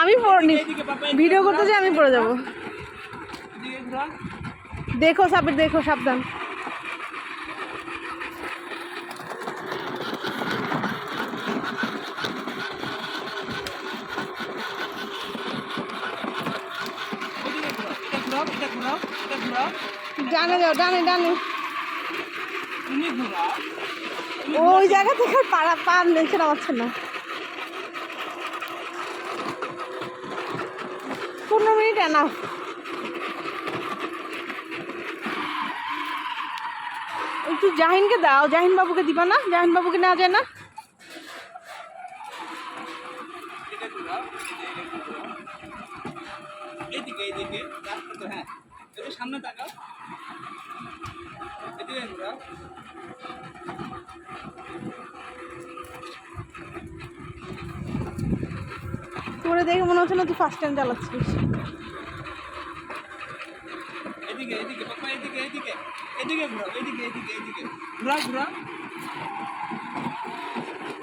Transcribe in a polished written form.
আমি পড়নি, ভিডিও করতে যে আমি পড়ে যাবো। দেখো সাবির, দেখো, সাবধান। ডানে যাও, ডানে ডানে। ওই জায়গা থেকে পার নিচে নামাচ্ছে না। 15 মিনিট এনা। একটু জাহিনকে দাও, জাহিন বাবুকে দিবা না? জাহিন বাবুকে নেওয়া যায় না? এইদিকে এইদিকে হ্যাঁ, সামনে তাকাও, এদিকে ঘোরাও। তোরে দেখে মনে হচ্ছে না তুই ফার্স্ট টাইম চালাচ্ছিস। এদিকে এদিকে পাপা, এদিকে এদিকে এদিকে ঘোরাও, এদিকে এদিকে এদিকে ঘোরাও ঘোরাও।